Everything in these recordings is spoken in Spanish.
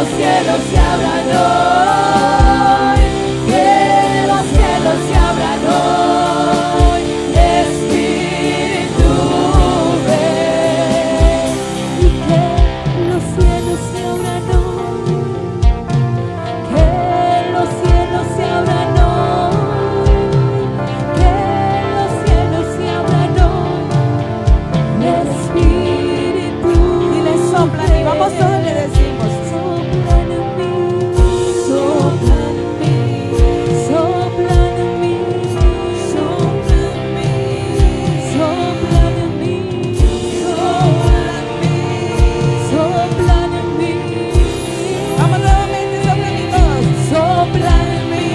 los cielos se abran hoy, que los cielos se abran hoy, Espíritu ven, y que los cielos se abran hoy, que los cielos se abran hoy, que los cielos se abran hoy, Espíritu. Dile, sopla, y vamos todos le decimos. Sopla en mí, sopla en mí, sopla en mí, sopla en mí, sopla en mí, sopla en mí, Vamos nuevamente, soplen y todos. sopla en mí,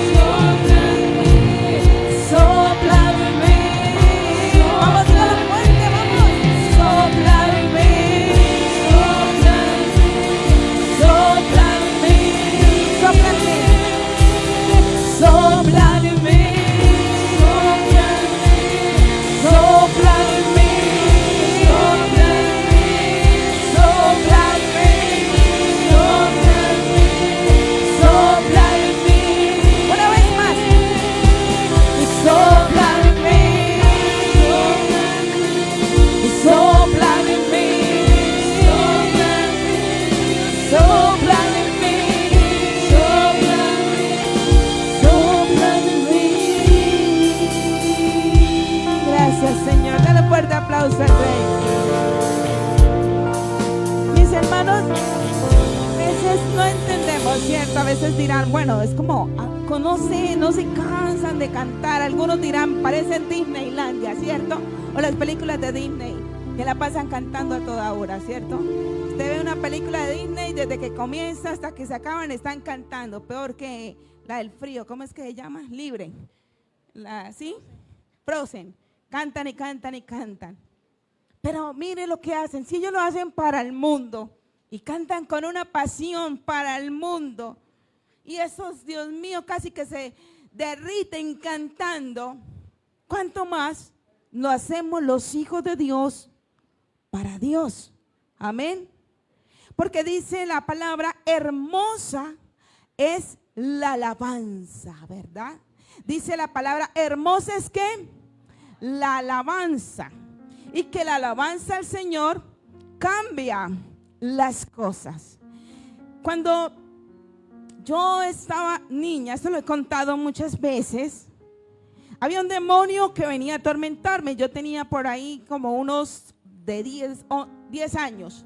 sopla en mí, sopla en mí, Vamos todos fuerte, vamos. sopla en mí, sopla en mí, sopla en mí, Sopla en mí. sopla en mí, sopla en mí, sopla en mí, sopla en mí, sopla en mí, Una vez más. sopla en mí, sopla en mí, sopla en mí, sopla en mí. Gracias, Señor. Dale fuerte aplauso al Rey. Mis hermanos, a veces no entendemos, ¿cierto? A veces dirán, bueno, es como, no se cansan de cantar. Algunos dirán, parece Disneylandia, ¿cierto? O las películas de Disney, que la pasan cantando a toda hora, ¿cierto? Usted ve una película de Disney, desde que comienza hasta que se acaban, están cantando. Peor que la del frío, ¿cómo es que se llama? Libre. ¿Sí? Frozen. Cantan y cantan y cantan. Pero mire lo que hacen. Si ellos lo hacen para el mundo y cantan con una pasión para el mundo, y esos, Dios mío, casi que se derriten cantando, ¿cuánto más lo hacemos los hijos de Dios para Dios? Amén. Porque dice la palabra, hermosa es la alabanza, ¿verdad? Dice la palabra, hermosa es ¿qué? La alabanza. Y que la alabanza al Señor cambia las cosas. Cuando yo estaba niña, esto lo he contado muchas veces, había un demonio que venía a atormentarme. Yo tenía por ahí como unos de 10 años.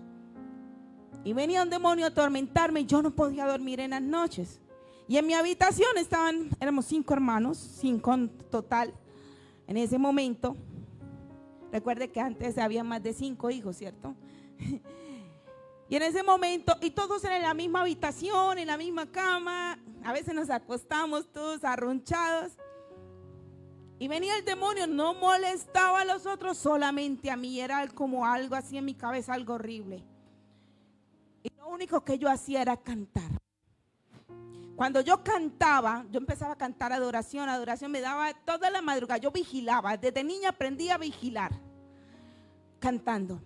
Y venía un demonio a atormentarme y yo no podía dormir en las noches. Y en mi habitación éramos 5 hermanos, 5 en total en ese momento. Recuerde que antes había más de 5 hijos, ¿cierto? Y en ese momento, y todos en la misma habitación, en la misma cama, a veces nos acostamos todos arrunchados. Y venía el demonio, no molestaba a los otros, solamente a mí. Era como algo así en mi cabeza, algo horrible. Y lo único que yo hacía era cantar. Cuando yo cantaba, yo empezaba a cantar adoración me daba toda la madrugada. Yo vigilaba, desde niña aprendí a vigilar, cantando.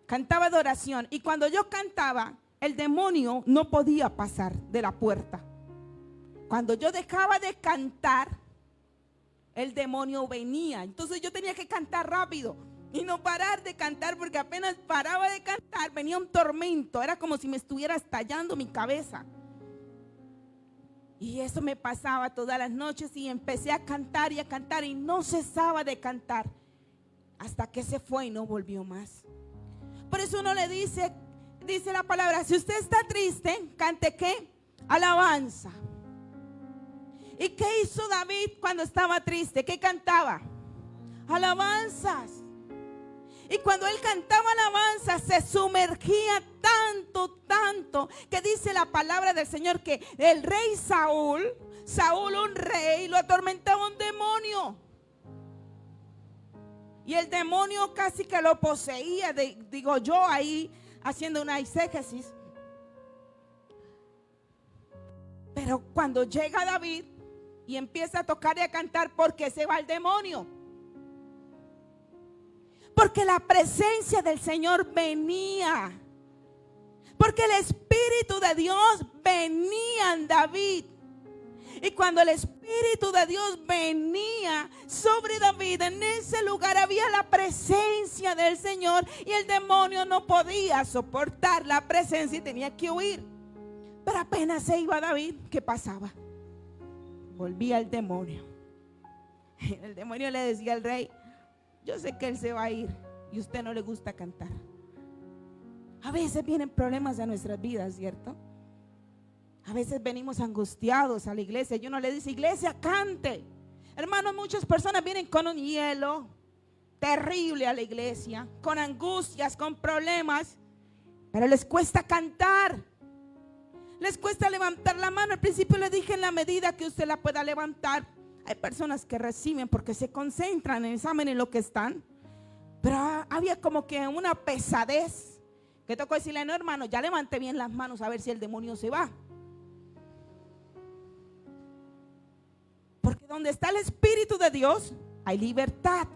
Cantaba adoración, y cuando yo cantaba, el demonio no podía pasar de la puerta. Cuando yo dejaba de cantar, el demonio venía. Entonces yo tenía que cantar rápido y no parar de cantar, porque apenas paraba de cantar venía un tormento. Era como si me estuviera estallando mi cabeza. Y eso me pasaba todas las noches, y empecé a cantar y no cesaba de cantar hasta que se fue y no volvió más. Por eso uno le dice la palabra, si usted está triste, cante ¿qué? Alabanza. ¿Y qué hizo David cuando estaba triste? ¿Qué cantaba? Alabanzas. Y cuando él cantaba alabanzas, se sumergía tanto, que dice la palabra del Señor que el rey Saúl, un rey, lo atormentaba un demonio. Y el demonio casi que lo poseía, digo yo ahí haciendo una exégesis. Pero cuando llega David y empieza a tocar y a cantar, ¿por qué se va el demonio? Porque la presencia del Señor venía. Porque el Espíritu de Dios venía en David. Y cuando el Espíritu de Dios venía sobre David, en ese lugar había la presencia del Señor. Y el demonio no podía soportar la presencia y tenía que huir. Pero apenas se iba David, ¿qué pasaba? Volvía el demonio. El demonio le decía al rey: yo sé que él se va a ir y a usted no le gusta cantar. A veces vienen problemas a nuestras vidas, ¿cierto? A veces venimos angustiados a la iglesia y uno le dice: iglesia, cante. Hermanos, muchas personas vienen con un hielo terrible a la iglesia, con angustias, con problemas, pero les cuesta cantar. Les cuesta levantar la mano. Al principio les dije: en la medida que usted la pueda levantar. Hay personas que reciben porque se concentran en el examen, en lo que están. Pero había como que una pesadez, que tocó decirle: no, hermano, ya levante bien las manos a ver si el demonio se va. Porque donde está el Espíritu de Dios hay libertad.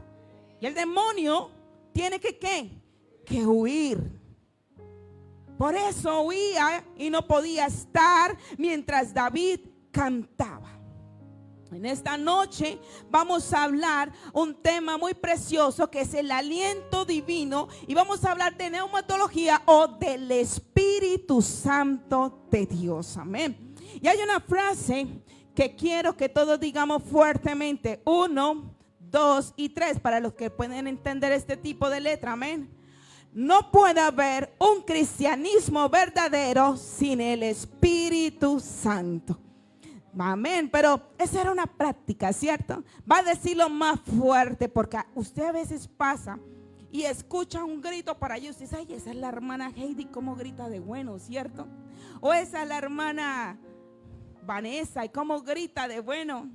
Y el demonio tiene que ¿qué? Que huir. Por eso huía y no podía estar mientras David cantaba. En esta noche vamos a hablar un tema muy precioso, que es el aliento divino, y vamos a hablar de neumatología o del Espíritu Santo de Dios. Amén. Y hay una frase que quiero que todos digamos fuertemente: 1, 2 y 3, para los que pueden entender este tipo de letra. Amén. No puede haber un cristianismo verdadero sin el Espíritu Santo. Amén. Pero esa era una práctica, ¿cierto? Va a decirlo más fuerte, porque usted a veces pasa y escucha un grito para allá. Usted dice: ay, esa es la hermana Heidi, cómo grita de bueno, ¿cierto? O esa es la hermana Vanessa, y cómo grita de bueno.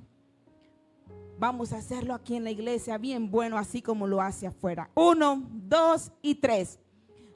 Vamos a hacerlo aquí en la iglesia bien bueno, así como lo hace afuera. 1, 2 y 3.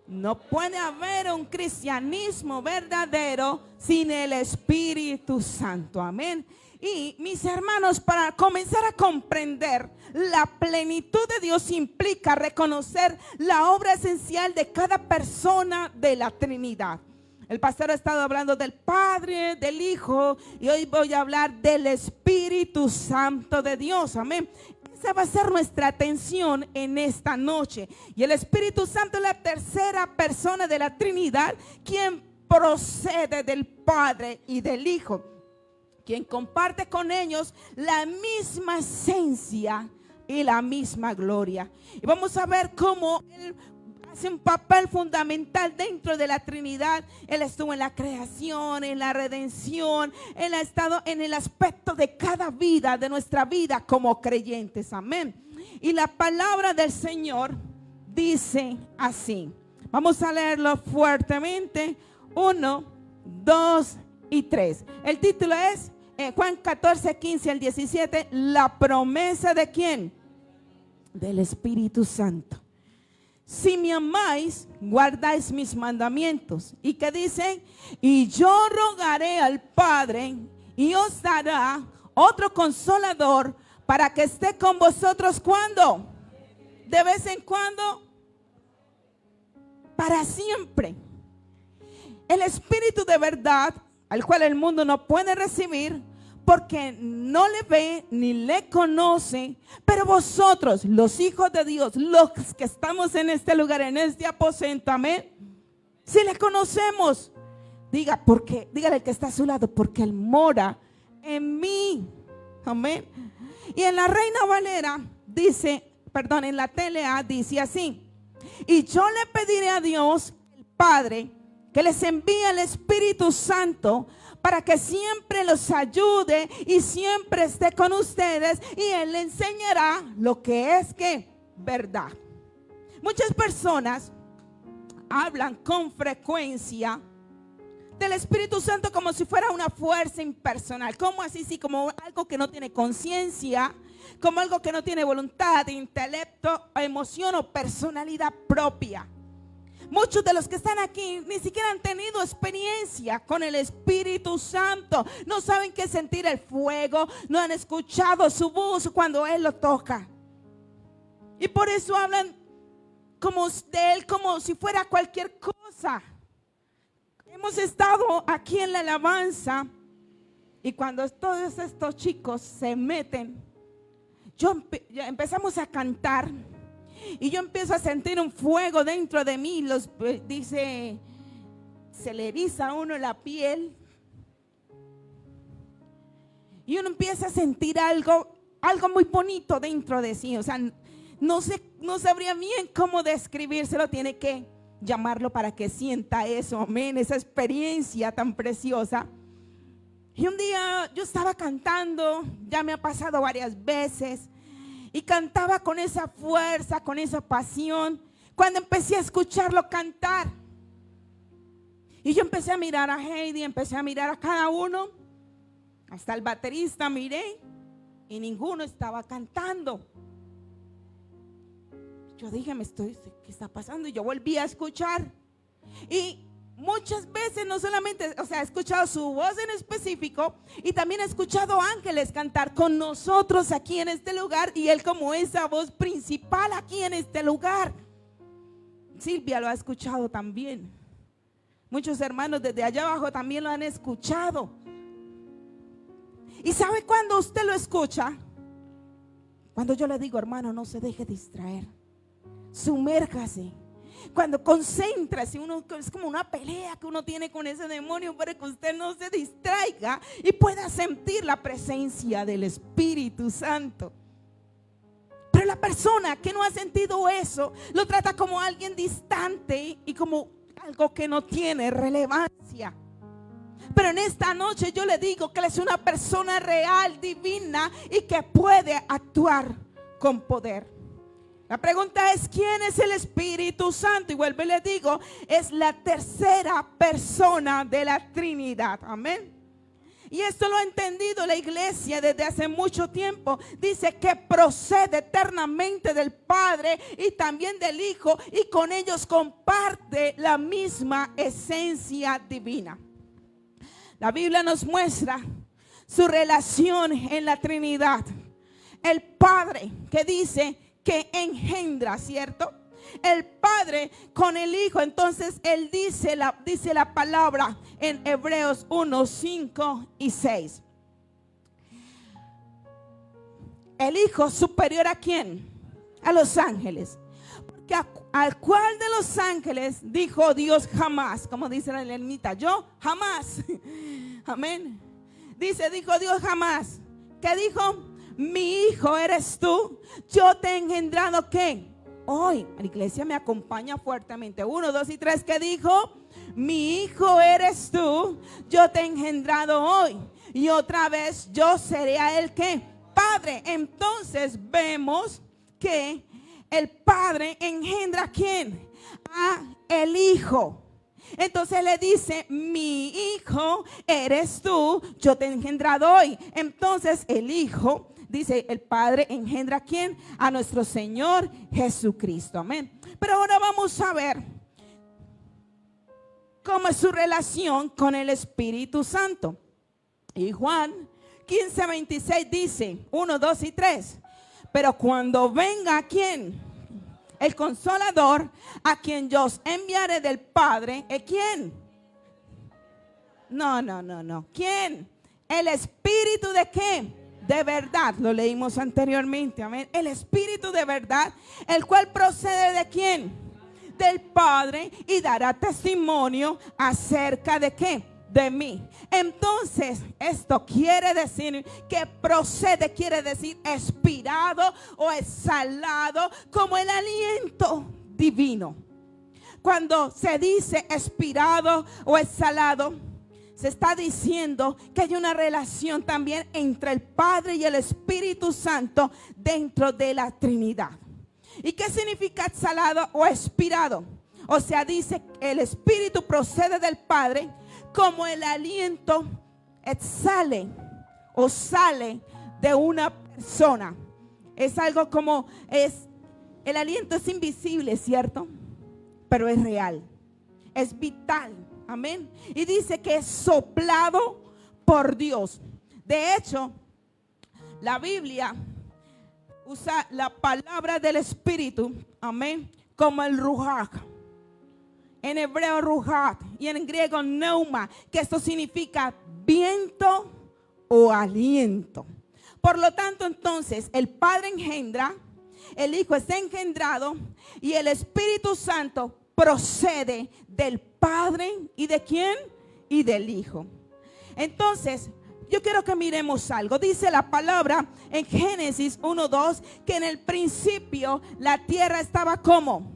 No puede haber un cristianismo verdadero sin el Espíritu Santo. Amén. Y mis hermanos, para comenzar a comprender la plenitud de Dios, implica reconocer la obra esencial de cada persona de la Trinidad. El pastor ha estado hablando del Padre, del Hijo, y hoy voy a hablar del Espíritu Santo de Dios. Amén. Esa va a ser nuestra atención en esta noche. Y el Espíritu Santo es la tercera persona de la Trinidad, quien procede del Padre y del Hijo, quien comparte con ellos la misma esencia y la misma gloria. Y vamos a ver cómo Él hace un papel fundamental dentro de la Trinidad. Él estuvo en la creación, en la redención. Él ha estado en el aspecto de cada vida, de nuestra vida como creyentes. Amén. Y la palabra del Señor dice así. Vamos a leerlo fuertemente. 1, 2 y 3. El título es Juan 14, 15 al 17. La promesa de ¿quién? Del Espíritu Santo. Si me amáis, guardáis mis mandamientos. ¿Y qué dicen? Y yo rogaré al Padre y os dará otro consolador para que esté con vosotros. ¿Cuándo? De vez en cuando. Para siempre. El Espíritu de verdad, al cual el mundo no puede recibir, porque no le ve ni le conoce. Pero vosotros, los hijos de Dios, los que estamos en este lugar, en este aposento, amén, si le conocemos, dígale al que está a su lado: porque Él mora en mí. Amén. Y en la Reina Valera dice, en la TLA dice así: y yo le pediré a Dios, el Padre, que les envíe el Espíritu Santo para que siempre los ayude y siempre esté con ustedes, y Él le enseñará lo que es verdad. Muchas personas hablan con frecuencia del Espíritu Santo como si fuera una fuerza impersonal. ¿Cómo así? Sí, como algo que no tiene conciencia, como algo que no tiene voluntad, intelecto, emoción o personalidad propia. Muchos de los que están aquí ni siquiera han tenido experiencia con el Espíritu Santo. No saben qué es sentir el fuego. No han escuchado su voz cuando Él lo toca. Y por eso hablan como de Él como si fuera cualquier cosa. hemos estado aquí en la alabanza y cuando todos estos chicos se meten, ya empezamos a cantar y yo empiezo a sentir un fuego dentro de mí. Dice, se le eriza a uno la piel y uno empieza a sentir algo muy bonito dentro de sí. O sea, no sabría bien cómo describírselo, tiene que llamarlo para que sienta eso, amén, esa experiencia tan preciosa. Y un día yo estaba cantando, ya me ha pasado varias veces, y cantaba con esa fuerza, con esa pasión, cuando empecé a escucharlo cantar. Y yo empecé a mirar a Heidi, empecé a mirar a cada uno, hasta el baterista miré, y ninguno estaba cantando. Yo dije, ¿qué está pasando? Y yo volví a escuchar. Y muchas veces no solamente, o sea, he escuchado su voz en específico y también he escuchado ángeles cantar con nosotros aquí en este lugar y él como esa voz principal aquí en este lugar. Silvia lo ha escuchado también. Muchos hermanos desde allá abajo también lo han escuchado. ¿Y sabe cuándo usted lo escucha? Cuando yo le digo, hermano, no se deje distraer. Sumérjase. Cuando concéntrase, es como una pelea que uno tiene con ese demonio para que usted no se distraiga y pueda sentir la presencia del Espíritu Santo. Pero la persona que no ha sentido eso lo trata como alguien distante y como algo que no tiene relevancia. Pero en esta noche yo le digo que él es una persona real, divina y que puede actuar con poder. La pregunta es, ¿quién es el Espíritu Santo? Y vuelvo y le digo, es la tercera persona de la Trinidad. Amén. Y esto lo ha entendido la iglesia desde hace mucho tiempo. Dice que procede eternamente del Padre y también del Hijo, y con ellos comparte la misma esencia divina. La Biblia nos muestra su relación en la Trinidad. El Padre que dice que engendra, ¿cierto? El Padre con el Hijo. Entonces él dice la palabra en Hebreos 1, 5 y 6. El Hijo superior ¿a quién? A los ángeles. Porque al cual de los ángeles dijo Dios jamás, como dice la ermita, yo jamás. Amén. Dijo Dios jamás. ¿Qué dijo? Mi hijo eres tú, yo te he engendrado ¿qué? Hoy. La iglesia me acompaña fuertemente. 1, 2 y 3. ¿Qué dijo? Mi hijo eres tú, yo te he engendrado hoy. Y otra vez yo seré a él ¿qué? Padre. Entonces vemos que el Padre engendra ¿a quién? A el Hijo. Entonces le dice, mi hijo eres tú, yo te he engendrado hoy. Entonces el Hijo, dice, el Padre engendra ¿a quién? A nuestro Señor Jesucristo. Amén. Pero ahora vamos a ver cómo es su relación con el Espíritu Santo. Y Juan 15, 26 dice, 1, 2 y 3. Pero cuando venga ¿a quién? El Consolador, a quien yo os enviaré del Padre. ¿Quién? No. ¿Quién? El Espíritu de ¿qué? De verdad. Lo leímos anteriormente. Amén. El Espíritu de verdad, el cual procede ¿de quién? Del Padre, y dará testimonio acerca de ¿qué? De mí. Entonces esto quiere decir que procede, quiere decir expirado o exhalado, como el aliento divino. Cuando se dice expirado o exhalado, se está diciendo que hay una relación también entre el Padre y el Espíritu Santo dentro de la Trinidad. ¿Y qué significa exhalado o expirado? O sea, dice que el Espíritu procede del Padre, como el aliento exhale o sale de una persona. Es algo como el aliento es invisible, ¿cierto? Pero es real, es vital. Amén. Y dice que es soplado por Dios. De hecho, la Biblia usa la palabra del Espíritu, amén, como el ruaj. en hebreo ruhat y en griego neuma, que esto significa viento o aliento. Por lo tanto, entonces, el Padre engendra, el Hijo es engendrado y el Espíritu Santo procede del Padre. ¿Y de quién? Y del Hijo. Entonces, yo quiero que miremos algo. Dice la palabra en Génesis 1:2 que en el principio la tierra estaba ¿cómo?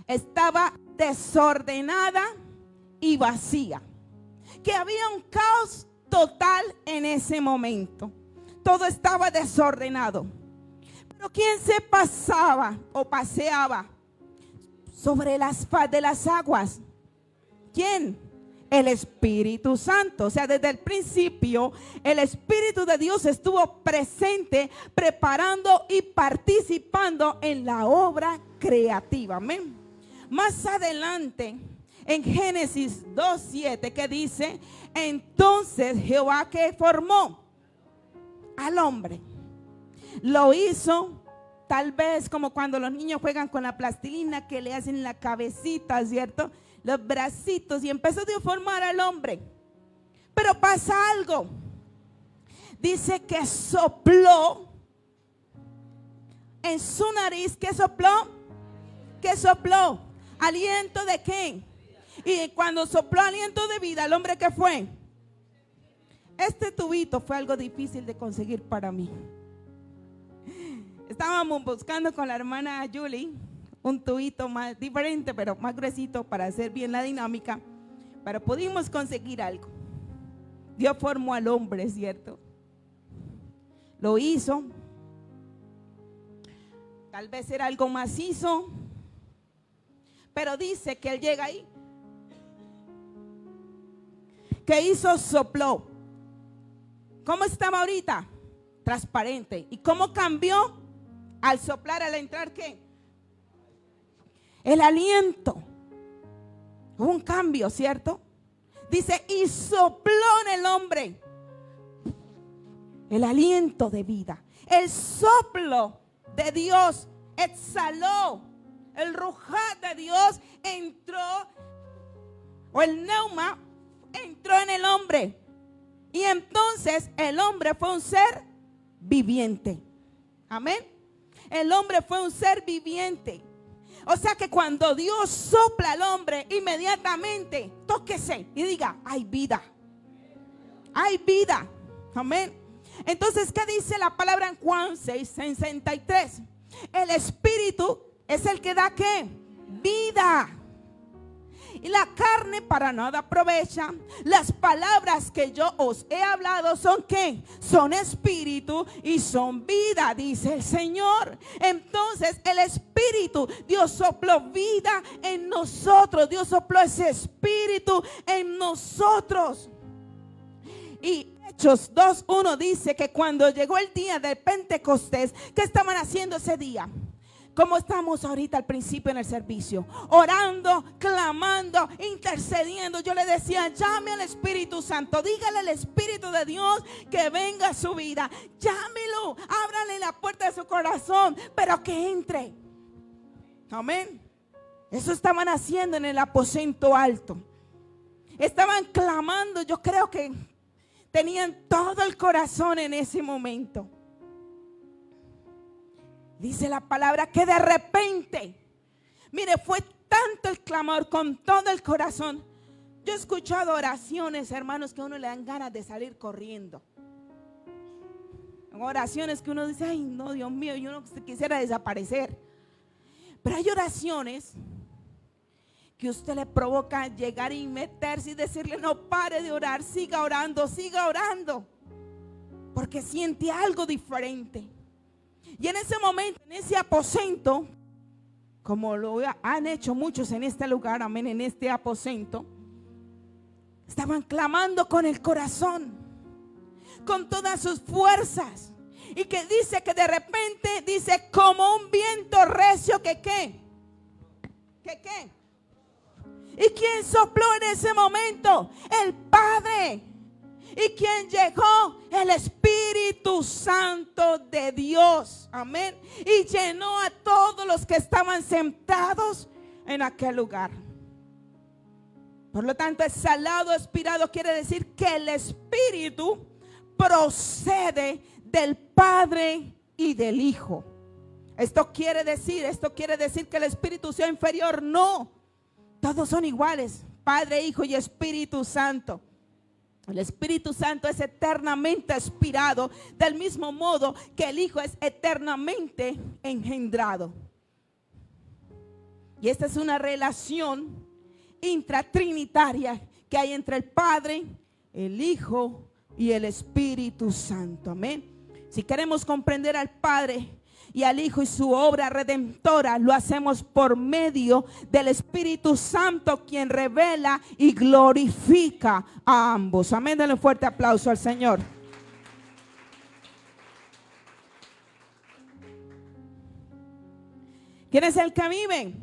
Estaba desordenada y vacía. Que había un caos total en ese momento. Todo estaba desordenado. Pero ¿quién se pasaba o paseaba sobre las faz de las aguas? ¿Quién? El Espíritu Santo. O sea, desde el principio el Espíritu de Dios estuvo presente, preparando y participando en la obra creativa. Amén. Más adelante en Génesis 2:7 que dice, entonces Jehová que formó al hombre, lo hizo tal vez como cuando los niños juegan con la plastilina, que le hacen la cabecita, ¿cierto? Los bracitos, y empezó a formar al hombre. Pero pasa algo. Dice que sopló en su nariz. ¿Qué sopló? ¿Qué sopló? ¿Aliento de qué? Y cuando sopló aliento de vida, ¿el hombre qué fue? Este tubito fue algo difícil de conseguir para mí. Estábamos buscando con la hermana Julie un tubito más diferente, pero más gruesito para hacer bien la dinámica. Pero pudimos conseguir algo. Dios formó al hombre, ¿cierto? Lo hizo. Tal vez era algo macizo, pero dice que él llega ahí. ¿Qué hizo? Sopló. ¿Cómo estaba ahorita? Transparente. ¿Y cómo cambió? Al soplar, al entrar, ¿qué? El aliento. Hubo un cambio, ¿cierto? Dice, y sopló en el hombre el aliento de vida. El soplo de Dios exhaló. El rujat de Dios entró, o el neuma entró en el hombre. Y entonces el hombre fue un ser viviente. Amén. El hombre fue un ser viviente. O sea que cuando Dios sopla al hombre, inmediatamente tóquese y diga, hay vida. Hay vida. Amén. Entonces, ¿qué dice la palabra en Juan 6:63? El Espíritu es el que da ¿qué? Vida. Y la carne para nada aprovecha. Las palabras que yo os he hablado son ¿qué? Son espíritu y son vida, dice el Señor. Entonces el Espíritu, Dios sopló vida en nosotros. Dios sopló ese Espíritu en nosotros. Y Hechos 2:1 dice que cuando llegó el día del Pentecostés, ¿qué estaban haciendo ese día? Como estamos ahorita al principio en el servicio, orando, clamando, intercediendo. Yo le decía, llame al Espíritu Santo, dígale al Espíritu de Dios que venga a su vida. Llámelo, ábrale la puerta de su corazón, pero que entre. Amén. Eso estaban haciendo en el aposento alto. Estaban clamando, yo creo que tenían todo el corazón en ese momento. Dice la palabra que de repente, mire, fue tanto el clamor con todo el corazón. Yo he escuchado oraciones, hermanos, que a uno le dan ganas de salir corriendo. Oraciones que uno dice, ay no, Dios mío, yo no quisiera desaparecer. Pero hay oraciones que usted le provoca llegar y meterse y decirle, no pare de orar, siga orando, porque siente algo diferente. Y en ese momento, en ese aposento, como lo han hecho muchos en este lugar, amén, en este aposento, estaban clamando con el corazón, con todas sus fuerzas. Y que dice que de repente, dice, como un viento recio que ¿qué? ¿Que qué? ¿Y quién sopló en ese momento? El Padre. ¿Y quién llegó? El Espíritu Santo de Dios. Amén. Y llenó a todos los que estaban sentados en aquel lugar. Por lo tanto, exhalado, expirado quiere decir que el Espíritu procede del Padre y del Hijo. Esto quiere decir que el Espíritu sea inferior. No, todos son iguales, Padre, Hijo y Espíritu Santo. El Espíritu Santo es eternamente expirado, del mismo modo que el Hijo es eternamente engendrado. Y esta es una relación intratrinitaria que hay entre el Padre, el Hijo y el Espíritu Santo. Amén. Si queremos comprender al Padre y al Hijo y su obra redentora, lo hacemos por medio del Espíritu Santo, quien revela y glorifica a ambos. Amén. Denle un fuerte aplauso al Señor. ¿Quién es el que vive?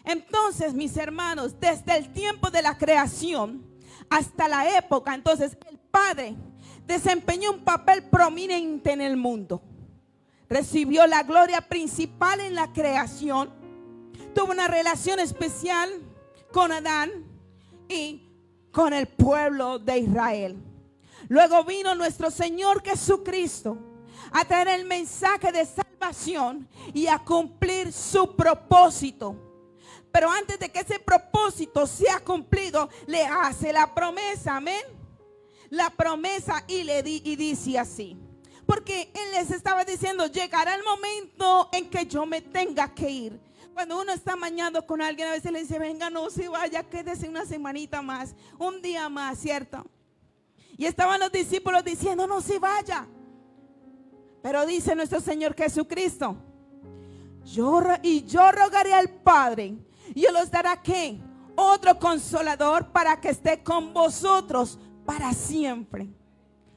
Entonces, mis hermanos, desde el tiempo de la creación hasta la época, entonces el Padre desempeñó un papel prominente en el mundo. Recibió la gloria principal en la creación. Tuvo una relación especial con Adán y con el pueblo de Israel. Luego vino nuestro Señor Jesucristo a traer el mensaje de salvación y a cumplir su propósito. Pero antes de que ese propósito sea cumplido, le hace la promesa, amén. La promesa y dice así. Porque Él les estaba diciendo, llegará el momento en que yo me tenga que ir. Cuando uno está mañando con alguien, a veces le dice, venga, no se vaya, quédese una semanita más, un día más, ¿cierto? Y estaban los discípulos diciendo, no se vaya. Pero dice nuestro Señor Jesucristo, yo rogaré al Padre, y Él os dará ¿qué? Otro consolador para que esté con vosotros para siempre.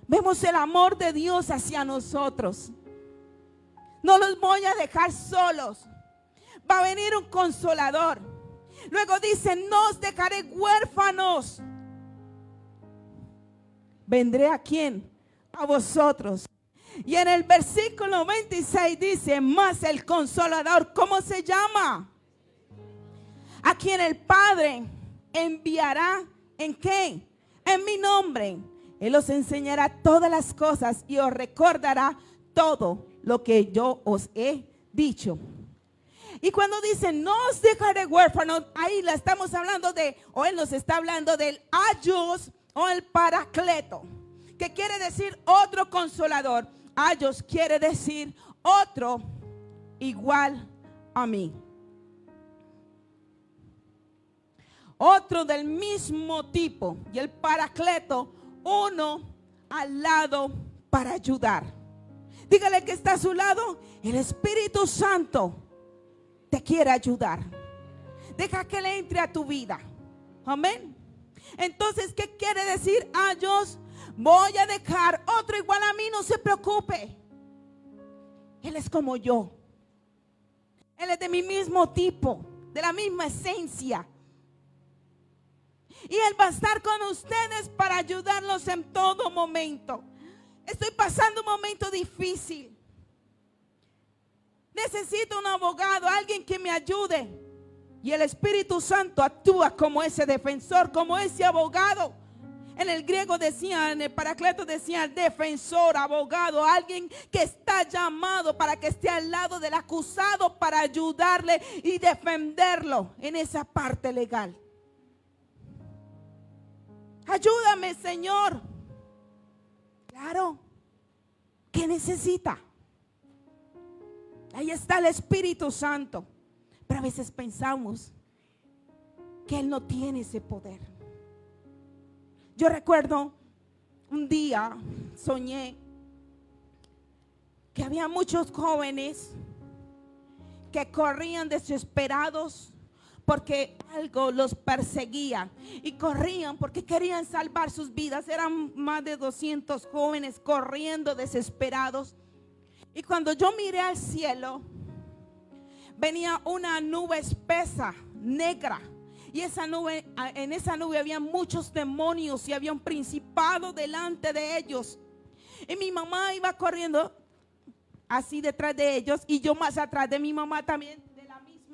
Vemos el amor de Dios hacia nosotros. No los voy a dejar solos. Va a venir un consolador. Luego dice, no os dejaré huérfanos. Vendré ¿a quién? A vosotros. Y en el versículo 26 dice, más el consolador, ¿cómo se llama? A quien el Padre enviará, ¿en qué? En mi nombre. Él os enseñará todas las cosas y os recordará todo lo que yo os he dicho. Y cuando dice, no os dejaré huérfanos, ahí la estamos hablando de, o Él nos está hablando del Ayos o el Paracleto, que quiere decir otro consolador. Ayos quiere decir otro igual a mí. Otro del mismo tipo. Y el Paracleto, uno al lado para ayudar. Dígale que está a su lado. El Espíritu Santo te quiere ayudar. Deja que Él entre a tu vida. Amén. Entonces, ¿qué quiere decir? Ayos, voy a dejar otro igual a mí, no se preocupe. Él es como yo. Él es de mi mismo tipo, de la misma esencia. Y Él va a estar con ustedes para ayudarlos en todo momento. Estoy pasando un momento difícil. Necesito un abogado, alguien que me ayude. Y el Espíritu Santo actúa como ese defensor, como ese abogado. En el griego decía, en el Paracleto decía defensor, abogado, alguien que está llamado para que esté al lado del acusado para ayudarle y defenderlo en esa parte legal. Ayúdame, Señor. Claro. ¿Qué necesita? Ahí está el Espíritu Santo. Pero a veces pensamos que Él no tiene ese poder. Yo recuerdo un día soñé que había muchos jóvenes que corrían desesperados porque algo los perseguía y corrían porque querían salvar sus vidas. Eran más de 200 jóvenes corriendo desesperados. Y cuando yo miré al cielo, venía una nube espesa, negra. Y esa nube, en esa nube había muchos demonios y había un principado delante de ellos. Y mi mamá iba corriendo así detrás de ellos y yo más atrás de mi mamá también,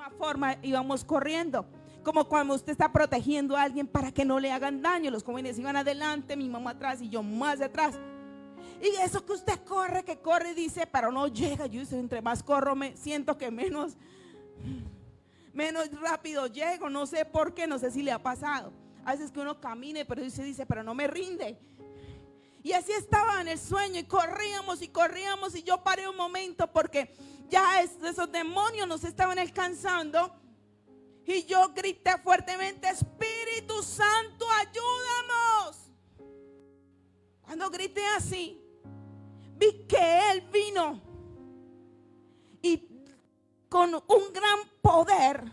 misma forma íbamos corriendo. Como cuando usted está protegiendo a alguien para que no le hagan daño. Los jóvenes iban adelante, mi mamá atrás y yo más atrás. Y eso que usted corre, que corre, dice, pero no llega. Yo dice, entre más corro, siento que menos rápido llego. No sé por qué, no sé si le ha pasado. A veces que uno camine, pero dice, pero no me rinde. Y así estaba en el sueño y corríamos y yo paré un momento porque ya esos demonios nos estaban alcanzando. Y yo grité fuertemente, Espíritu Santo, ayúdanos. Cuando grité así, vi que Él vino y con un gran poder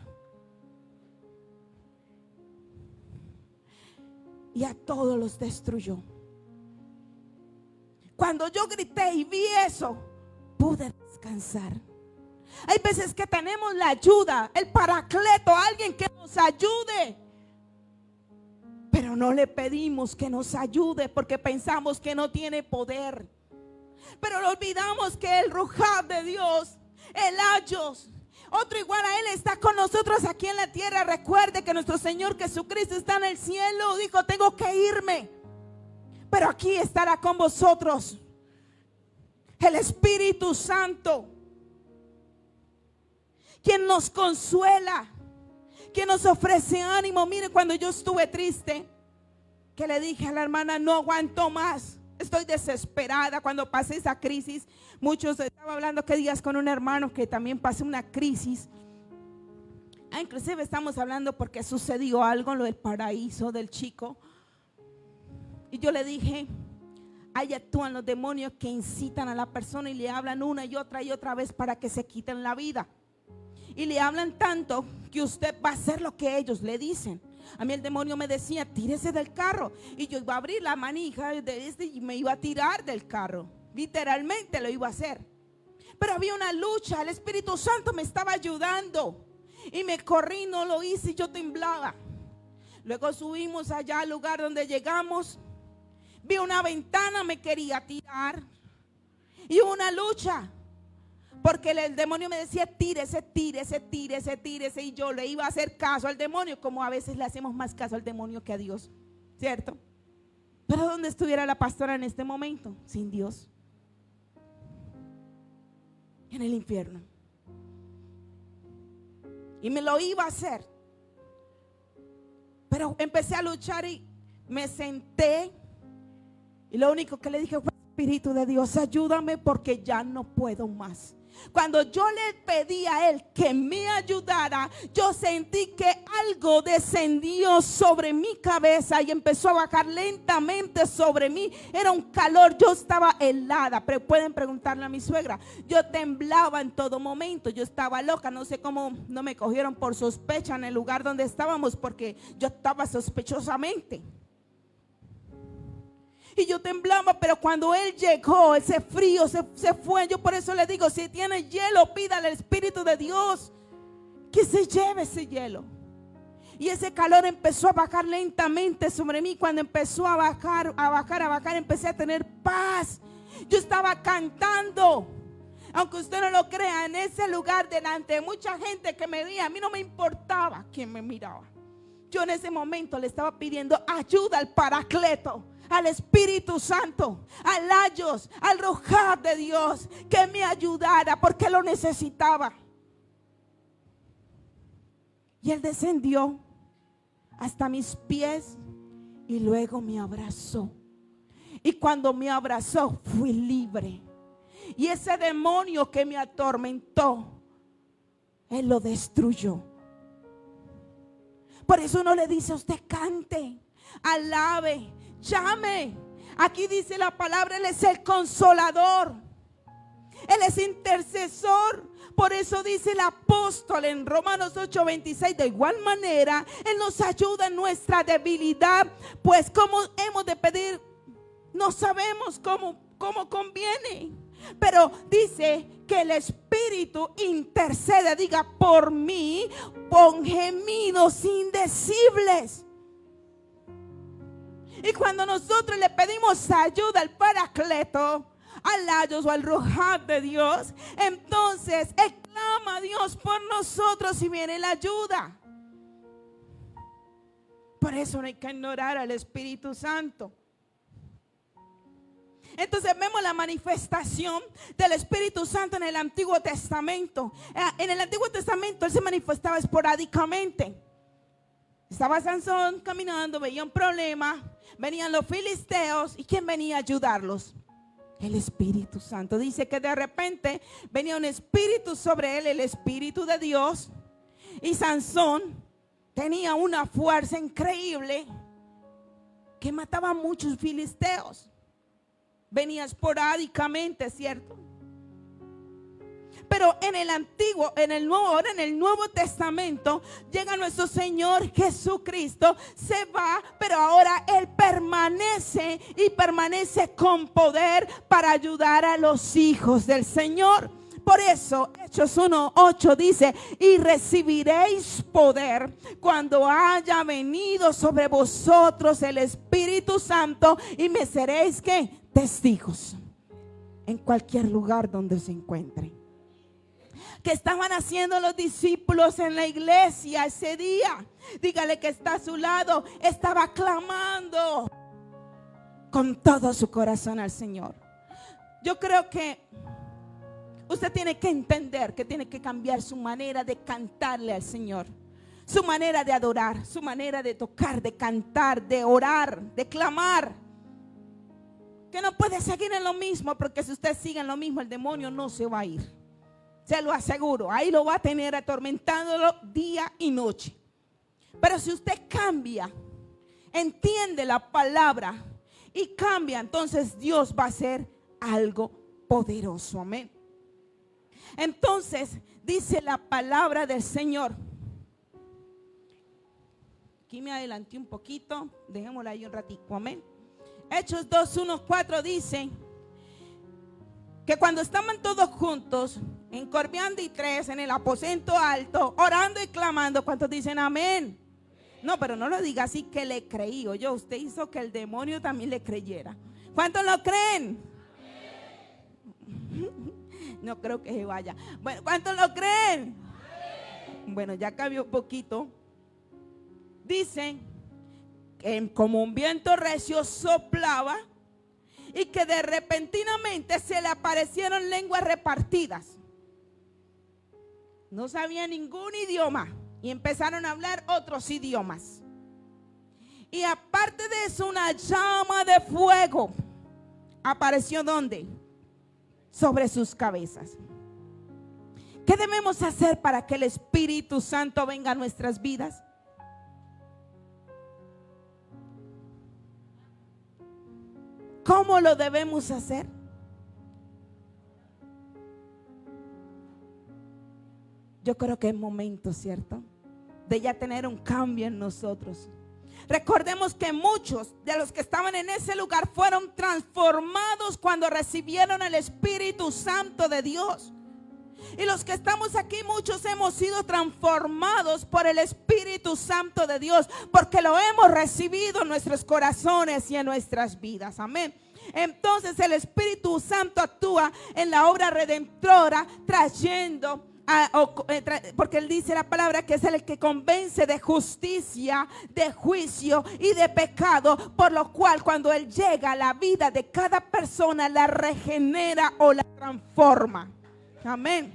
y a todos los destruyó. Cuando yo grité y vi eso, pude descansar. Hay veces que tenemos la ayuda, el paracleto, alguien que nos ayude, pero no le pedimos que nos ayude porque pensamos que no tiene poder. Pero lo olvidamos que el Ruhab de Dios, el Ayos, otro igual a Él, está con nosotros aquí en la tierra. Recuerde que nuestro Señor Jesucristo está en el cielo. Dijo, tengo que irme, pero aquí estará con vosotros el Espíritu Santo, quien nos consuela, quien nos ofrece ánimo. Mire, cuando yo estuve triste, que le dije a la hermana, no aguanto más, estoy desesperada. Cuando pasé esa crisis, muchos estaba hablando que días con un hermano que también pasó una crisis. Inclusive estamos hablando porque sucedió algo, lo del paraíso del chico. Y yo le dije, ahí actúan los demonios que incitan a la persona y le hablan una y otra vez para que se quiten la vida. Y le hablan tanto que usted va a hacer lo que ellos le dicen. A mí el demonio me decía, tírese del carro. Y yo iba a abrir la manija y me iba a tirar del carro. Literalmente lo iba a hacer. Pero había una lucha, el Espíritu Santo me estaba ayudando. Y me corrí, no lo hice y yo temblaba. Luego subimos allá al lugar donde llegamos. Vi una ventana, me quería tirar. Y una lucha. Porque el demonio me decía, tírese. Y yo le iba a hacer caso al demonio, como a veces le hacemos más caso al demonio que a Dios, ¿cierto? Pero ¿dónde estuviera la pastora en este momento? Sin Dios. En el infierno. Y me lo iba a hacer. Pero empecé a luchar y me senté. Y lo único que le dije fue, Espíritu de Dios, ayúdame porque ya no puedo más. Cuando yo le pedí a Él que me ayudara, yo sentí que algo descendió sobre mi cabeza y empezó a bajar lentamente sobre mí. Era un calor, yo estaba helada. Pero pueden preguntarle a mi suegra, yo temblaba en todo momento, yo estaba loca. No sé cómo no me cogieron por sospecha en el lugar donde estábamos, porque yo estaba sospechosamente. Y yo temblaba, pero cuando Él llegó, ese frío se fue. Yo por eso le digo, si tiene hielo, pídale al Espíritu de Dios que se lleve ese hielo. Y ese calor empezó a bajar lentamente sobre mí. Cuando empezó a bajar, empecé a tener paz. Yo estaba cantando. Aunque usted no lo crea, en ese lugar delante de mucha gente que me veía, a mí no me importaba quién me miraba. Yo en ese momento le estaba pidiendo ayuda al Paracleto, al Espíritu Santo, al Ayos, al Ruhab de Dios, que me ayudara porque lo necesitaba. Y Él descendió hasta mis pies y luego me abrazó. Y cuando me abrazó, fui libre. Y ese demonio que me atormentó, Él lo destruyó. Por eso uno le dice a usted, cante, alabe, llame. Aquí dice la palabra, Él es el consolador, Él es intercesor. Por eso dice el apóstol en Romanos 8:26, de igual manera Él nos ayuda en nuestra debilidad, pues como hemos de pedir, no sabemos cómo conviene. Pero dice que el Espíritu intercede, diga, por mí, con gemidos indecibles. Y cuando nosotros le pedimos ayuda al Paracleto, al Ayos o al Ruhab de Dios, entonces Él clama a Dios por nosotros y viene la ayuda. Por eso no hay que ignorar al Espíritu Santo. Entonces vemos la manifestación del Espíritu Santo en el Antiguo Testamento. En el Antiguo Testamento Él se manifestaba esporádicamente. Estaba Sansón caminando, veía un problema, venían los filisteos. ¿Y quién venía a ayudarlos? El Espíritu Santo. Dice que de repente venía un espíritu sobre él, el Espíritu de Dios. Y Sansón tenía una fuerza increíble que mataba a muchos filisteos. Venía esporádicamente, ¿cierto? Pero en el antiguo, en el nuevo, ahora en el Nuevo Testamento, llega nuestro Señor Jesucristo, se va, pero ahora Él permanece y permanece con poder para ayudar a los hijos del Señor. Por eso Hechos 1:8 dice: y recibiréis poder cuando haya venido sobre vosotros el Espíritu Santo, y me seréis ¿qué? Testigos en cualquier lugar donde se encuentren. ¿Qué estaban haciendo los discípulos en la iglesia ese día? Dígale que está a su lado. Estaba clamando con todo su corazón al Señor. Yo creo que usted tiene que entender que tiene que cambiar su manera de cantarle al Señor, su manera de adorar, su manera de tocar, de cantar, de orar, de clamar. Que no puede seguir en lo mismo, porque si usted sigue en lo mismo, el demonio no se va a ir. Se lo aseguro, ahí lo va a tener atormentándolo día y noche. Pero si usted cambia, entiende la palabra y cambia, entonces Dios va a hacer algo poderoso. Amén. Entonces dice la palabra del Señor. Aquí me adelanté un poquito, dejémosla ahí un ratico. Amén. Hechos 2:1-4 dice que cuando estaban todos juntos, encorveando y tres en el aposento alto, orando y clamando, ¿cuántos dicen amén? No, pero no lo diga así, que le creí. Oye, usted hizo que el demonio también le creyera. ¿Cuántos lo creen? No creo que se vaya. Bueno, ¿cuántos lo creen? Bueno, ya cambió un poquito. Dicen que como un viento recio soplaba y que de repentinamente se le aparecieron lenguas repartidas. No sabía ningún idioma y empezaron a hablar otros idiomas. Y aparte de eso, una llama de fuego apareció ¿dónde? Sobre sus cabezas. ¿Qué debemos hacer para que el Espíritu Santo venga a nuestras vidas? ¿Cómo lo debemos hacer? Yo creo que es momento, ¿cierto?, de ya tener un cambio en nosotros. Recordemos que muchos de los que estaban en ese lugar fueron transformados cuando recibieron el Espíritu Santo de Dios. Y los que estamos aquí, muchos hemos sido transformados por el Espíritu Santo de Dios, porque lo hemos recibido en nuestros corazones y en nuestras vidas. Amén. Entonces el Espíritu Santo actúa en la obra redentora, trayendo porque Él dice la palabra que es el que convence de justicia, de juicio y de pecado, por lo cual cuando Él llega a la vida de cada persona, la regenera o la transforma. Amén.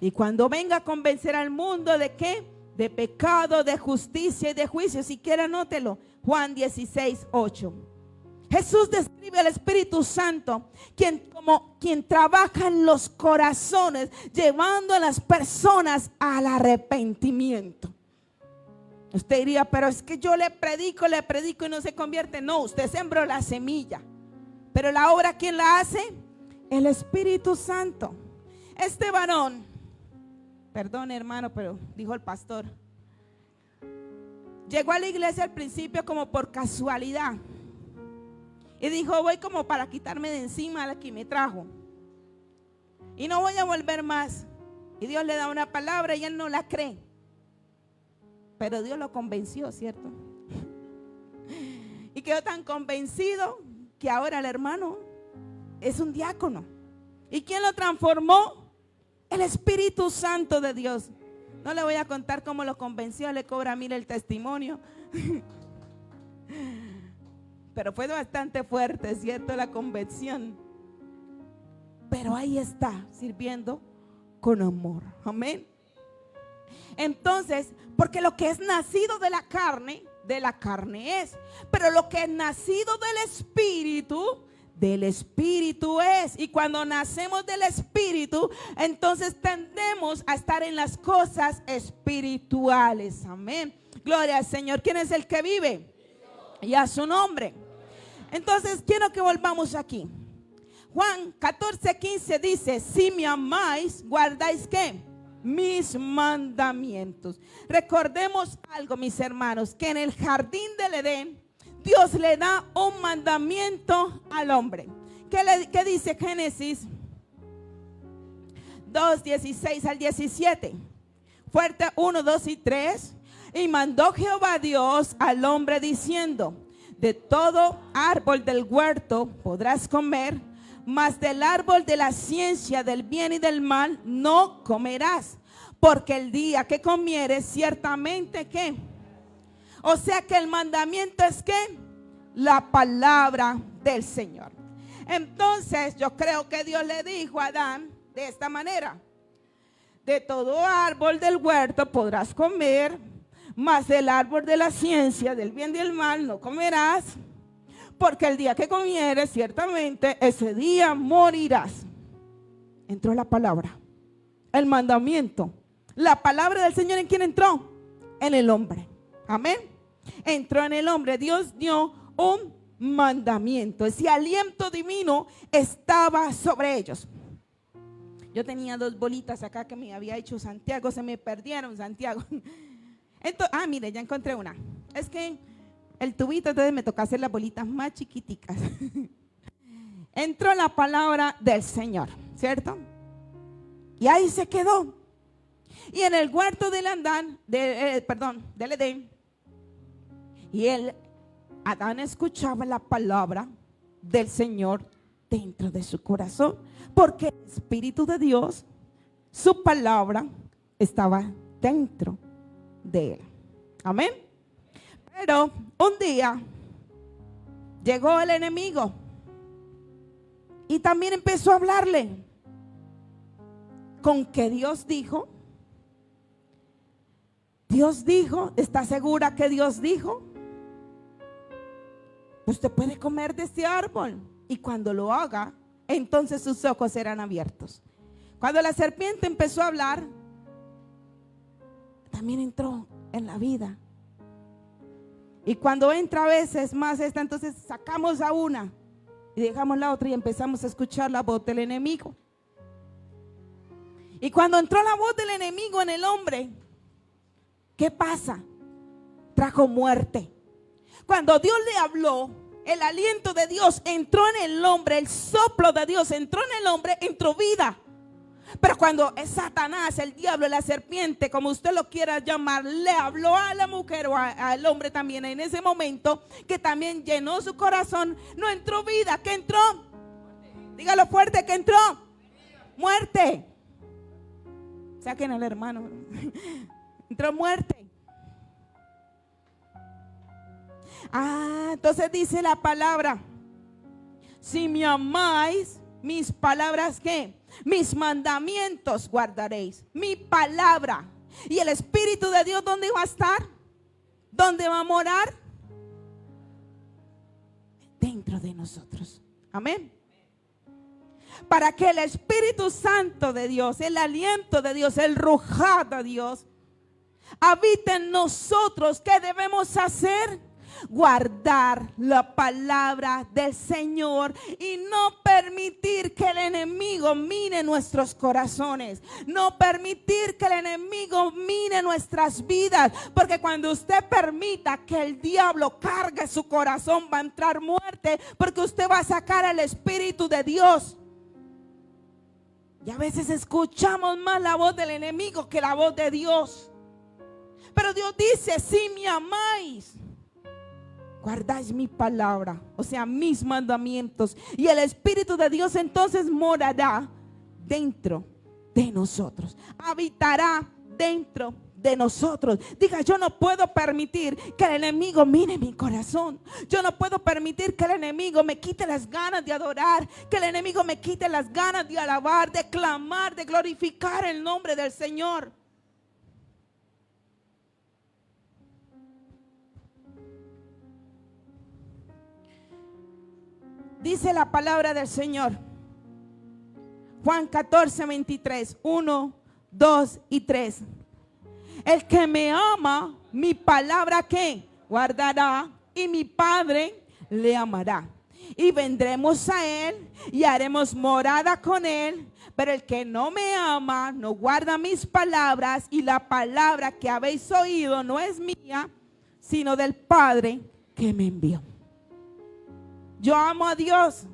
Y cuando venga a convencer al mundo ¿de qué? De pecado, de justicia y de juicio. Si quiere anótelo, Juan 16:8. Jesús describe al Espíritu Santo, quien trabaja en los corazones, llevando a las personas al arrepentimiento. Usted diría, pero es que yo le predico y no se convierte. No, usted sembró la semilla, pero la obra, ¿quién la hace? El Espíritu Santo. Este varón, perdón hermano, pero dijo el pastor, llegó a la iglesia al principio como por casualidad. Y dijo, voy como para quitarme de encima a la que me trajo. Y no voy a volver más. Y Dios le da una palabra y él no la cree. Pero Dios lo convenció, ¿cierto? Y quedó tan convencido que ahora el hermano es un diácono. ¿Y quién lo transformó? El Espíritu Santo de Dios. No le voy a contar cómo lo convenció, le cobra 1000 el testimonio. Pero fue bastante fuerte, ¿cierto? La convención. Pero ahí está, sirviendo con amor. Amén. Entonces, porque lo que es nacido de la carne es. Pero lo que es nacido del Espíritu es. Y cuando nacemos del Espíritu, entonces tendemos a estar en las cosas espirituales. Amén. Gloria al Señor. ¿Quién es el que vive? Y a su nombre. Entonces quiero que volvamos aquí. Juan 14:15 dice: si me amáis, guardáis ¿qué? Mis mandamientos. Recordemos algo, mis hermanos, que en el jardín del Edén Dios le da un mandamiento al hombre. ¿Qué dice Génesis 2:16 al 17? Fuerte, 1, 2 y 3. Y mandó Jehová Dios al hombre diciendo: de todo árbol del huerto podrás comer, mas del árbol de la ciencia del bien y del mal no comerás, porque el día que comieres ciertamente ¿qué? O sea que el mandamiento es ¿qué? La palabra del Señor. Entonces yo creo que Dios le dijo a Adán de esta manera: de todo árbol del huerto podrás comer, mas del árbol de la ciencia del bien y del mal no comerás, porque el día que comieres ciertamente ese día morirás. Entró la palabra, el mandamiento, la palabra del Señor. ¿En quién entró? En el hombre. Amén. Entró en el hombre. Dios dio un mandamiento. Ese aliento divino estaba sobre ellos. Yo tenía 2 bolitas acá que me había hecho Santiago, se me perdieron, Santiago. Entonces, mire, ya encontré una. Es que el tubito, entonces me toca hacer las bolitas más chiquiticas. Entró la palabra del Señor, ¿cierto? Y ahí se quedó. Y en el huerto del del Edén, y Adán escuchaba la palabra del Señor dentro de su corazón, porque el Espíritu de Dios, su palabra, estaba dentro de él. Amén. Pero un día llegó el enemigo y también empezó a hablarle con que Dios dijo. Dios dijo, ¿está segura que Dios dijo? Usted puede comer de este árbol, y cuando lo haga, entonces sus ojos serán abiertos. Cuando la serpiente empezó a hablar, también entró en la vida. Y cuando entra a veces más esta, entonces sacamos a una y dejamos la otra y empezamos a escuchar la voz del enemigo. Y cuando entró la voz del enemigo en el hombre, ¿qué pasa? Trajo muerte. Cuando Dios le habló, el aliento de Dios entró en el hombre, el soplo de Dios entró en el hombre, entró vida. Pero cuando es Satanás, el diablo, la serpiente, como usted lo quiera llamar, le habló a la mujer o al hombre también en ese momento, que también llenó su corazón, no entró vida. ¿Qué entró? Dígalo fuerte, ¿qué entró? Muerte. Saquen al hermano. Entró muerte. Entonces dice la palabra: si me amáis, mis palabras ¿qué? Mis mandamientos guardaréis. Mi palabra. Y el Espíritu de Dios, ¿dónde va a estar? ¿Dónde va a morar? Dentro de nosotros. Amén. Para que el Espíritu Santo de Dios, el aliento de Dios, el ruaj de Dios habite en nosotros, ¿qué debemos hacer? Guardar la palabra del Señor y no permitir que el enemigo mine nuestros corazones, no permitir que el enemigo mine nuestras vidas, porque cuando usted permita que el diablo cargue su corazón, va a entrar muerte, porque usted va a sacar al Espíritu de Dios. Y a veces escuchamos más la voz del enemigo que la voz de Dios. Pero Dios dice: si me amáis, guardáis mi palabra, o sea, mis mandamientos, y el Espíritu de Dios entonces morará dentro de nosotros, habitará dentro de nosotros. Diga, yo no puedo permitir que el enemigo mire mi corazón. Yo no puedo permitir que el enemigo me quite las ganas de adorar, que el enemigo me quite las ganas de alabar, de clamar, de glorificar el nombre del Señor. Dice la palabra del Señor, Juan 14, 23, 1, 2 y 3. El que me ama, mi palabra que guardará, y mi Padre le amará. Y vendremos a él y haremos morada con él. Pero el que no me ama, no guarda mis palabras, y la palabra que habéis oído no es mía, sino del Padre que me envió. Yo amo a Dios,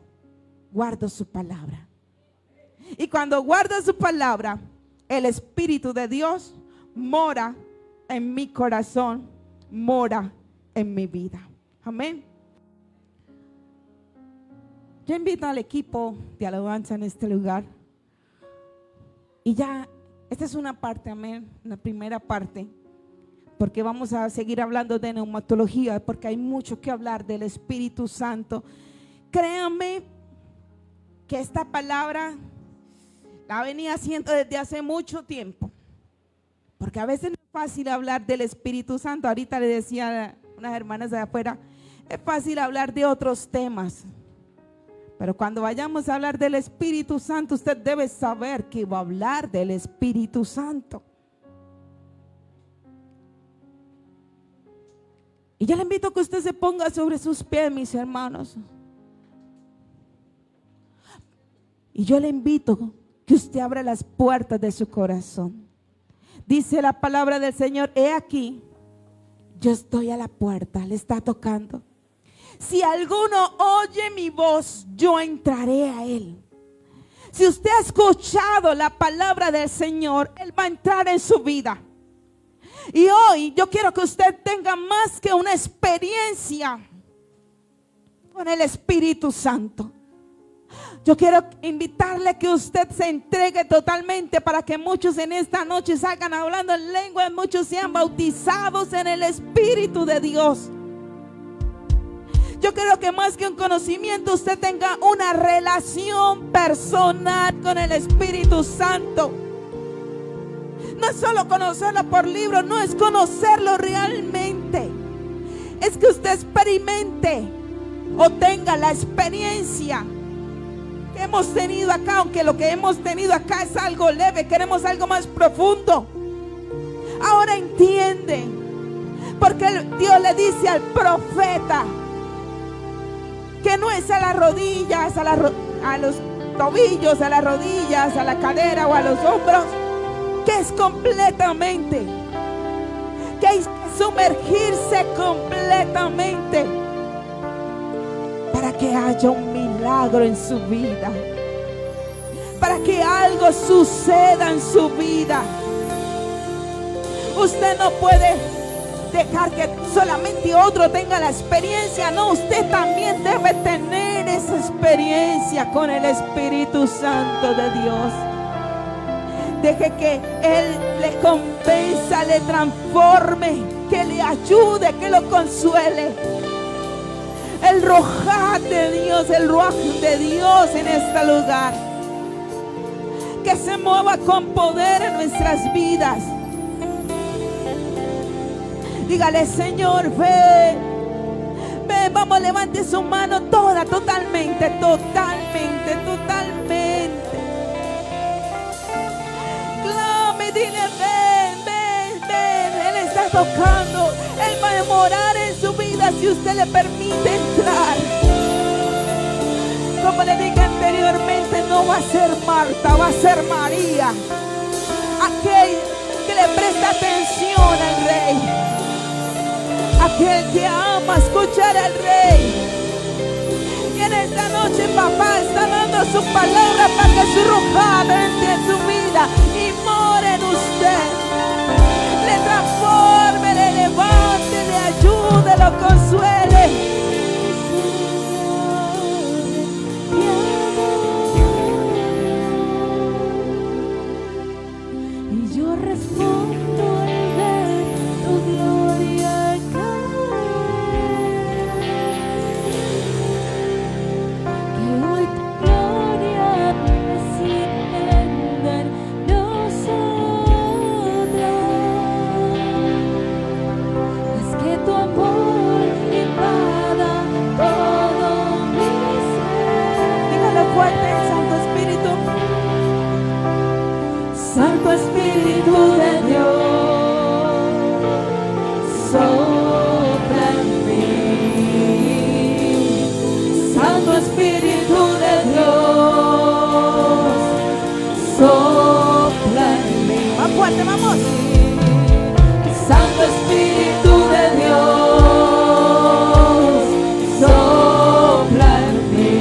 guardo su palabra. Y cuando guardo su palabra, el Espíritu de Dios mora en mi corazón, mora en mi vida. Amén. Yo invito al equipo de alabanza en este lugar. Y ya, esta es una parte, amén, la primera parte. Porque vamos a seguir hablando de neumatología, porque hay mucho que hablar del Espíritu Santo. Créanme que esta palabra la venía haciendo desde hace mucho tiempo. Porque a veces no es fácil hablar del Espíritu Santo. Ahorita le decía a unas hermanas de afuera, es fácil hablar de otros temas. Pero cuando vayamos a hablar del Espíritu Santo, usted debe saber que va a hablar del Espíritu Santo. Y yo le invito a que usted se ponga sobre sus pies, mis hermanos. Y yo le invito que usted abra las puertas de su corazón. Dice la palabra del Señor, he aquí, yo estoy a la puerta, le está tocando. Si alguno oye mi voz, yo entraré a él. Si usted ha escuchado la palabra del Señor, Él va a entrar en su vida. Y hoy yo quiero que usted tenga más que una experiencia con el Espíritu Santo. Yo quiero invitarle a que usted se entregue totalmente para que muchos en esta noche salgan hablando en lengua, muchos sean bautizados en el Espíritu de Dios. Yo quiero que más que un conocimiento usted tenga una relación personal con el Espíritu Santo. No es solo conocerlo por libros, no es conocerlo realmente. Es que usted experimente o tenga la experiencia que hemos tenido acá, aunque lo que hemos tenido acá es algo leve, queremos algo más profundo. Ahora entiende, porque Dios le dice al profeta que no es a las rodillas, a los tobillos, a las rodillas, a la cadera o a los hombros, que es completamente, que hay que sumergirse completamente para que haya un milagro en su vida, para que algo suceda en su vida. Usted no puede dejar que solamente otro tenga la experiencia. No, usted también debe tener esa experiencia con el Espíritu Santo de Dios. Deje que Él le compensa, le transforme, que le ayude, que lo consuele. El Ruaj de Dios, el Ruaj de Dios en este lugar, que se mueva con poder en nuestras vidas. Dígale, Señor, ven, ven, vamos, levante su mano toda, totalmente, totalmente, totalmente. Clame, dile, ven, ven, ven. Él está tocando, Él va a morar en su vida si usted le permite entrar. Como le dije anteriormente, no va a ser Marta, va a ser María, aquel que le presta atención al Rey, aquel que ama escuchar al Rey. Y en esta noche papá está dando su palabra para que su Ruaj entre en su vida y more en usted. Le transforme, le levante, le ayude, lo consuele. Santo Espíritu de Dios, sopla en mí. Santo Espíritu de Dios, sopla en mí. Más fuerte, vamos. Santo Espíritu de Dios, sopla en mí.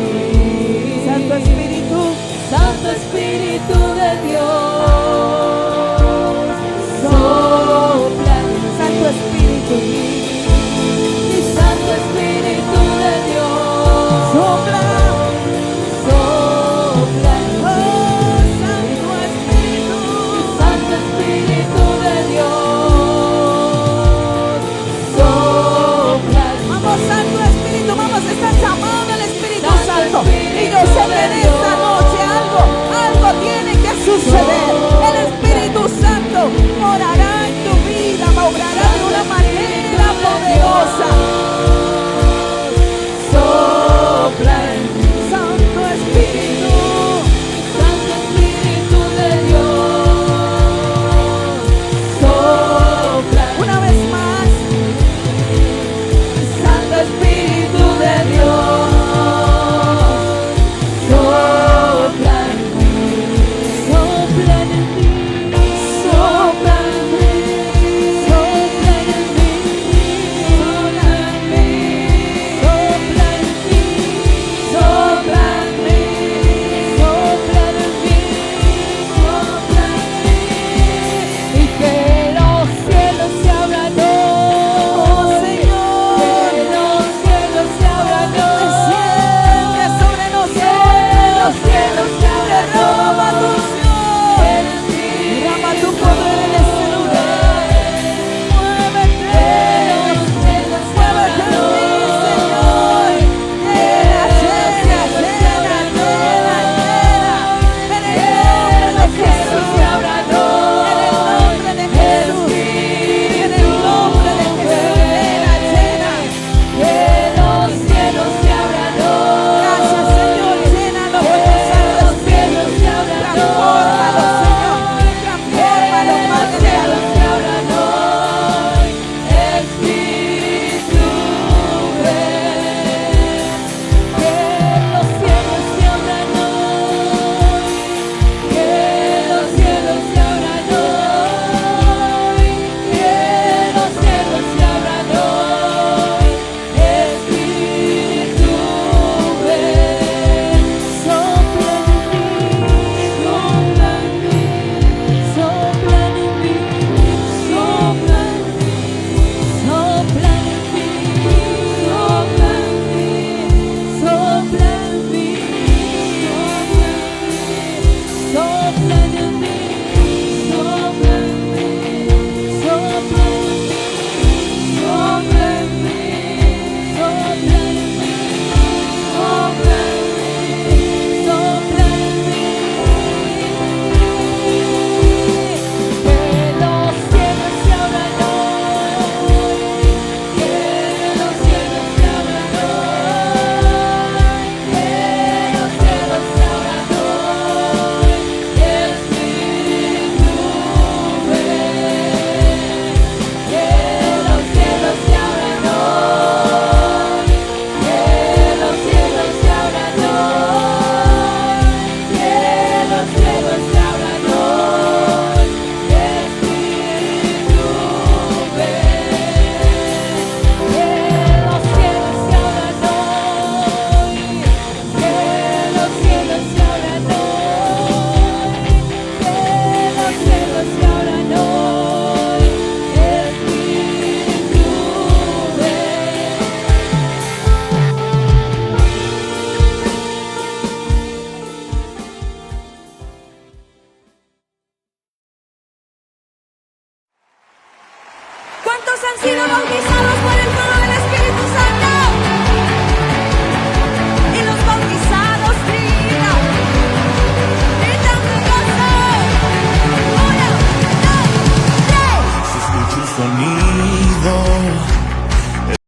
Santo Espíritu, Santo Espíritu de Dios, sopla en mí. Santo Espíritu, Santo Espíritu de Dios, sopla. sopla en mí. Oh, Santo Espíritu, Santo Espíritu de Dios, sopla en mí. vamos, Santo Espíritu, vamos, está llamando al Espíritu Santo Santo. Y Espíritu yo sé que en de esta noche algo tiene que suceder. El Espíritu Santo morará en tu vida, obrará de una manera poderosa. Sopla en mí. Santo Espíritu, Santo Espíritu de Dios, sopla en mí. una vez más, Santo Espíritu de Dios, sopla en mí. Sopla en mí. Sopla en mí. Sopla en mí. Sopla en mí. Sopla en mí. Sopla en mí. Sopla en mí. Sopla en mí. Y que los cielos se abran hoy. Señor, Que los cielos se abran hoy. desciende sobre Que nosotros. los cielos se abran Derrama tu hoy. unción, derrama tu poder en este lugar. Muévete, muévete en mí, Señor. Llena, llena, llena, llena, llena. En el nombre de Jesús. En el nombre de Jesús. En el nombre de Jesús. Llena, llena. Que los cielos se abran hoy. Gracias, Señor. Llénalo con tu Santo Espíritu. Transfórmalo, Señor. Transfórmalo, Padre de amor. ¿Cuántos han sido bautizados